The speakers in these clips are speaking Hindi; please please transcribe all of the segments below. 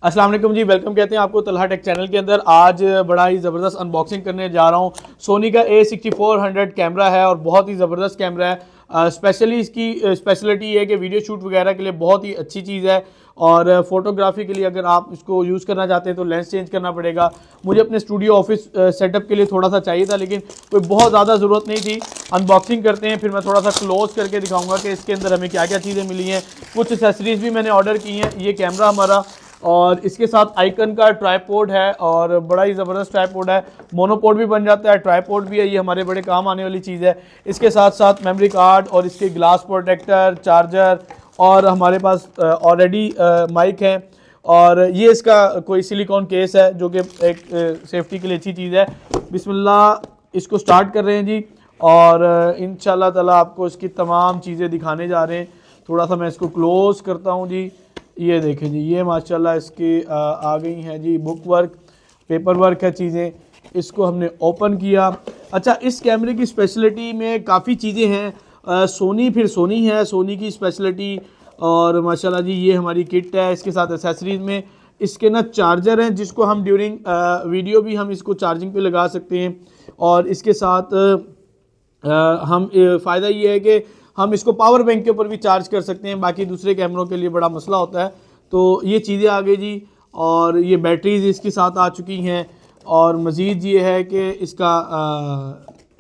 अस्सलाम वालेकुम जी, वेलकम कहते हैं आपको तलहा टेक चैनल के अंदर। आज बड़ा ही ज़बरदस्त अनबॉक्सिंग करने जा रहा हूँ। सोनी का A6400 कैमरा है और बहुत ही ज़बरदस्त कैमरा है। स्पेशली इसकी स्पेशलिटी है कि वीडियो शूट वगैरह के लिए बहुत ही अच्छी चीज़ है और फोटोग्राफी के लिए अगर आप इसको यूज़ करना चाहते हैं तो लेंस चेंज करना पड़ेगा। मुझे अपने स्टूडियो ऑफिस सेटअप के लिए थोड़ा सा चाहिए था, लेकिन कोई बहुत ज़्यादा ज़रूरत नहीं थी। अनबॉक्सिंग करते हैं, फिर मैं थोड़ा सा क्लोज करके दिखाऊंगा कि इसके अंदर हमें क्या क्या चीज़ें मिली हैं। कुछ एक्सेसरीज भी मैंने ऑर्डर की हैं। ये कैमरा हमारा और इसके साथ आइकन का ट्राइपॉड है और बड़ा ही ज़बरदस्त ट्राइपॉड है। मोनोपोड भी बन जाता है, ट्राइपॉड भी है, ये हमारे बड़े काम आने वाली चीज़ है। इसके साथ साथ मेमोरी कार्ड और इसके ग्लास प्रोटेक्टर, चार्जर और हमारे पास ऑलरेडी माइक है और ये इसका कोई सिलिकॉन केस है जो कि एक सेफ्टी के लिए अच्छी चीज़ है। बिस्मिल्लाह, इसको स्टार्ट कर रहे हैं जी और इंशाल्लाह ताला आपको इसकी तमाम चीज़ें दिखाने जा रहे हैं। थोड़ा सा मैं इसको क्लोज करता हूँ जी। ये देखें जी, ये माशाल्लाह इसकी आ गई हैं जी बुक वर्क, पेपर वर्क है चीज़ें। इसको हमने ओपन किया। अच्छा, इस कैमरे की स्पेशलिटी में काफ़ी चीज़ें हैं। सोनी फिर सोनी है, सोनी की स्पेशलिटी। और माशाल्लाह जी ये हमारी किट है। इसके साथ एसेसरीज में इसके ना चार्जर हैं जिसको हम ड्यूरिंग वीडियो भी हम इसको चार्जिंग पे लगा सकते हैं। और इसके साथ हम फ़ायदा ये है कि हम इसको पावर बैंक के ऊपर भी चार्ज कर सकते हैं। बाकी दूसरे कैमरों के लिए बड़ा मसला होता है। तो ये चीज़ें आ गई जी और ये बैटरीज इसके साथ आ चुकी हैं। और मज़ीद ये है कि इसका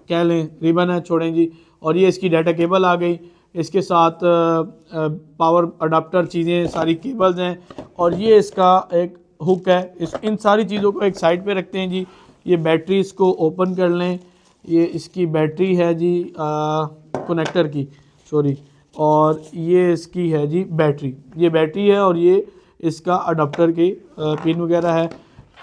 कह लें रिबन है, छोड़ें जी। और ये इसकी डाटा केबल आ गई। इसके साथ पावर अडाप्टर चीज़ें सारी केबल्स हैं और ये इसका एक हुक है। इन सारी चीज़ों को एक साइड पे रखते हैं जी। ये बैटरीज को ओपन कर लें। ये इसकी बैटरी है जी कनेक्टर की, सॉरी। और ये इसकी है जी बैटरी, ये बैटरी है और ये इसका अडाप्टर की पिन वगैरह है।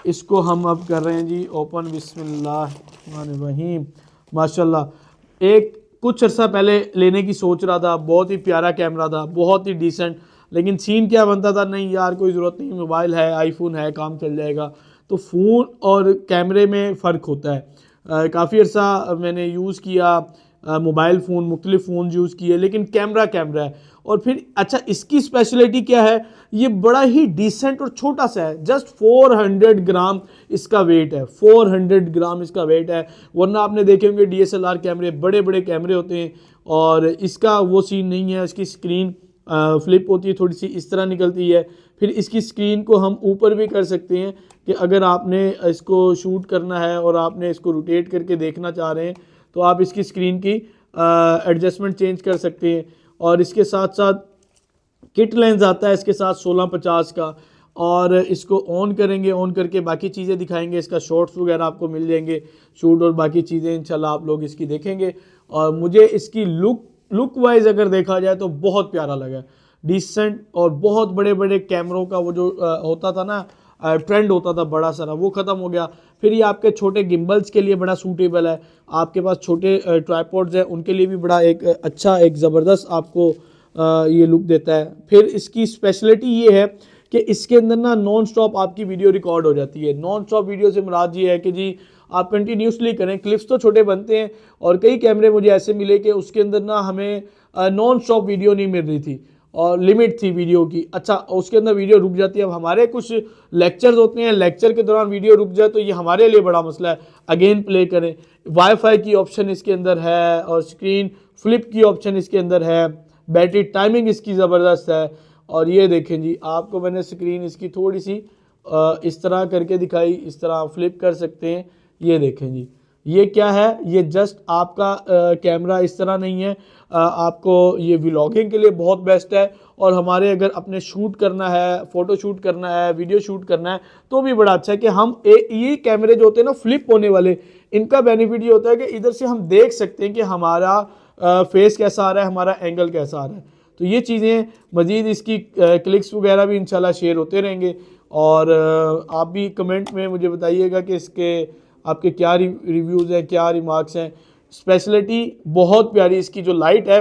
इसको हम अब कर रहे हैं जी ओपन। बिस्मिल्लाहिर्रहमानिर्रहीम। माशाल्लाह एक कुछ अर्सा पहले लेने की सोच रहा था, बहुत ही प्यारा कैमरा था, बहुत ही डिसेंट। लेकिन सीन क्या बनता था, नहीं यार कोई ज़रूरत नहीं, मोबाइल है, आईफोन है, काम चल जाएगा। तो फ़ोन और कैमरे में फ़र्क होता है। काफ़ी अर्सा मैंने यूज़ किया, मोबाइल फ़ोन, मुख्तलिफ फ़ोन यूज़ किए, लेकिन कैमरा कैमरा है। और फिर अच्छा, इसकी स्पेशलिटी क्या है, ये बड़ा ही डिसेंट और छोटा सा है। जस्ट 400 ग्राम इसका वेट है, 400 ग्राम इसका वेट है। वरना आपने देखे होंगे DSLR कैमरे, बड़े बड़े कैमरे होते हैं और इसका वो सीन नहीं है। इसकी स्क्रीन फ्लिप होती है, थोड़ी सी इस तरह निकलती है। फिर इसकी स्क्रीन को हम ऊपर भी कर सकते हैं कि अगर आपने इसको शूट करना है और आपने इसको रोटेट करके देखना चाह रहे हैं तो आप इसकी स्क्रीन की एडजस्टमेंट चेंज कर सकते हैं। और इसके साथ साथ किट लेंस आता है इसके साथ 1650 का। और इसको ऑन करेंगे, ऑन करके बाकी चीज़ें दिखाएंगे। इसका शॉर्ट्स वगैरह आपको मिल जाएंगे, शूट और बाकी चीज़ें इंशाल्लाह आप लोग इसकी देखेंगे। और मुझे इसकी लुक वाइज अगर देखा जाए तो बहुत प्यारा लगा, डिसेंट। और बहुत बड़े बड़े कैमरों का वो जो होता था ना, ट्रेंड होता था बड़ा सारा, वो ख़त्म हो गया। फिर ये आपके छोटे गिम्बल्स के लिए बड़ा सूटेबल है। आपके पास छोटे ट्राइपॉड्स हैं, उनके लिए भी बड़ा एक अच्छा, एक ज़बरदस्त आपको ये लुक देता है। फिर इसकी स्पेशलिटी ये है कि इसके अंदर ना नॉन स्टॉप आपकी वीडियो रिकॉर्ड हो जाती है। नॉन स्टॉप वीडियो से मुराद ये है कि जी आप कंटिन्यूसली करें। क्लिप्स तो छोटे बनते हैं और कई कैमरे मुझे ऐसे मिले कि उसके अंदर ना हमें नॉन स्टॉप वीडियो नहीं मिल रही थी और लिमिट थी वीडियो की। अच्छा, उसके अंदर वीडियो रुक जाती है। अब हमारे कुछ लेक्चर्स होते हैं, लेक्चर के दौरान वीडियो रुक जाए तो ये हमारे लिए बड़ा मसला है। अगेन प्ले करें। वाईफाई की ऑप्शन इसके अंदर है और स्क्रीन फ्लिप की ऑप्शन इसके अंदर है। बैटरी टाइमिंग इसकी ज़बरदस्त है। और ये देखें जी, आपको मैंने स्क्रीन इसकी थोड़ी सी इस तरह करके दिखाई, इस तरह फ्लिप कर सकते हैं। ये देखें जी, ये क्या है, ये जस्ट आपका कैमरा इस तरह नहीं है। आपको ये व्लॉगिंग के लिए बहुत बेस्ट है। और हमारे अगर अपने शूट करना है, फ़ोटो शूट करना है, वीडियो शूट करना है तो भी बड़ा अच्छा है कि हम ये कैमरे जो होते हैं ना फ्लिप होने वाले, इनका बेनिफिट ये होता है कि इधर से हम देख सकते हैं कि हमारा फेस कैसा आ रहा है, हमारा एंगल कैसा आ रहा है। तो ये चीज़ें मज़ीद इसकी क्लिक्स वगैरह भी इंशाल्लाह शेयर होते रहेंगे। और आप भी कमेंट में मुझे बताइएगा कि इसके आपके क्या रिव्यूज़ हैं, क्या रिमार्क्स हैं। स्पेशलिटी बहुत प्यारी इसकी जो लाइट है,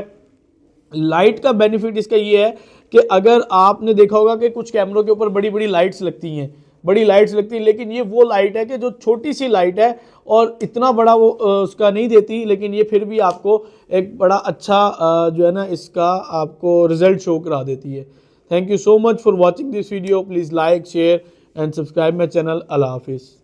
लाइट का बेनिफिट इसका ये है कि अगर आपने देखा होगा कि कुछ कैमरों के ऊपर बड़ी बड़ी लाइट्स लगती हैं, बड़ी लाइट्स लगती हैं, लेकिन ये वो लाइट है कि जो छोटी सी लाइट है और इतना बड़ा वो उसका नहीं देती, लेकिन ये फिर भी आपको एक बड़ा अच्छा जो है ना इसका आपको रिजल्ट शो करा देती है। Thank you so much for watching this video. Please like, share and subscribe my channel. अल्लाह हाफिज़।